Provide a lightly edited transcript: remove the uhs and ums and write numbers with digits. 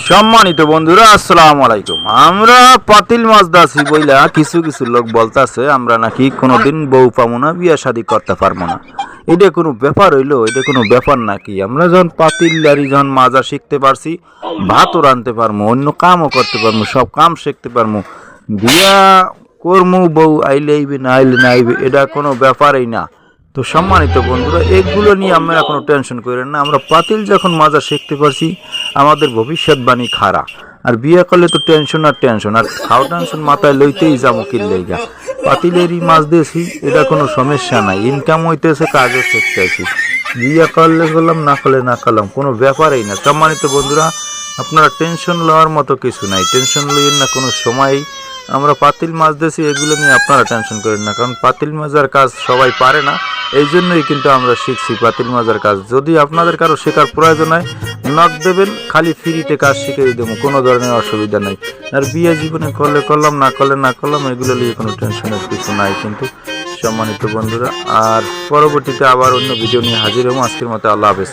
সম্মানিত বন্ধুরা আসসালামু আলাইকুম। আমরা পাতিল মাছ দাসি বইলা কিছু কিছু লোক বলতাছে আমরা নাকি কোনোদিন বউ পাবো না, বিয়া শাদি করতে পারবো না। এটা কোনো ব্যাপার হইলো? এটা কোনো ব্যাপার নাকি? আমরা যখন পাতিলদারি যখন মাজা শিখতে পারছি, ভাতও রাঁধতে পারবো, অন্য কামও করতে পারবো, সব কাম শিখতে পারবো, বিয়া করমু, বউ আইলে আইবে না আইলে না আইবে, এটা কোনো ব্যাপারই না। তো সম্মানিত বন্ধুরা, এগুলো নিয়ে আমরা কোনো টেনশন করেন না। আমরা পাতিল যখন মাজা শিখতে পারছি, আমাদের ভবিষ্যৎবাণী খাড়া। আর বিয়ে করলে তো টেনশন আর টেনশন, আর খাও টেনশন মাথায় লইতেই যাবো কিল্লেগা। পাতিলেরই মাছ দিয়েছি, এটা কোনো সমস্যা নাই, ইনকাম হইতেছে, কাজও শিখতেছি। বিয়ে করলে করলাম, না করলে না করলাম, কোনো ব্যাপারই না। সম্মানিত বন্ধুরা, আপনারা টেনশন লওয়ার মতো কিছু নাই, টেনশন লইয়েন না কোনো সময়ই। আমরা পাতিল মাছ দিয়েছি, এগুলো নিয়ে আপনারা টেনশন করেন না, কারণ পাতিল মাজার কাজ সবাই পারে না, এই জন্যই কিন্তু আমরা শিখছি পাতিল মাজার কাজ। যদি আপনাদের কারো শেখার প্রয়োজন হয়, নক দেবেন, খালি ফ্রিতে কাজ শিখিয়ে দেবো, কোনো ধরনের অসুবিধা নেই। আর বিয়ে জীবনে করলে করলাম, না করলে না করলাম, এগুলো নিয়ে কোনো টেনশনের কিছু নাই কিন্তু সম্মানিত বন্ধুরা। আর পরবর্তীতে আবার অন্য ভিডিও নিয়ে হাজির হবো। আজকের মতো আল্লাহ হাফেজ।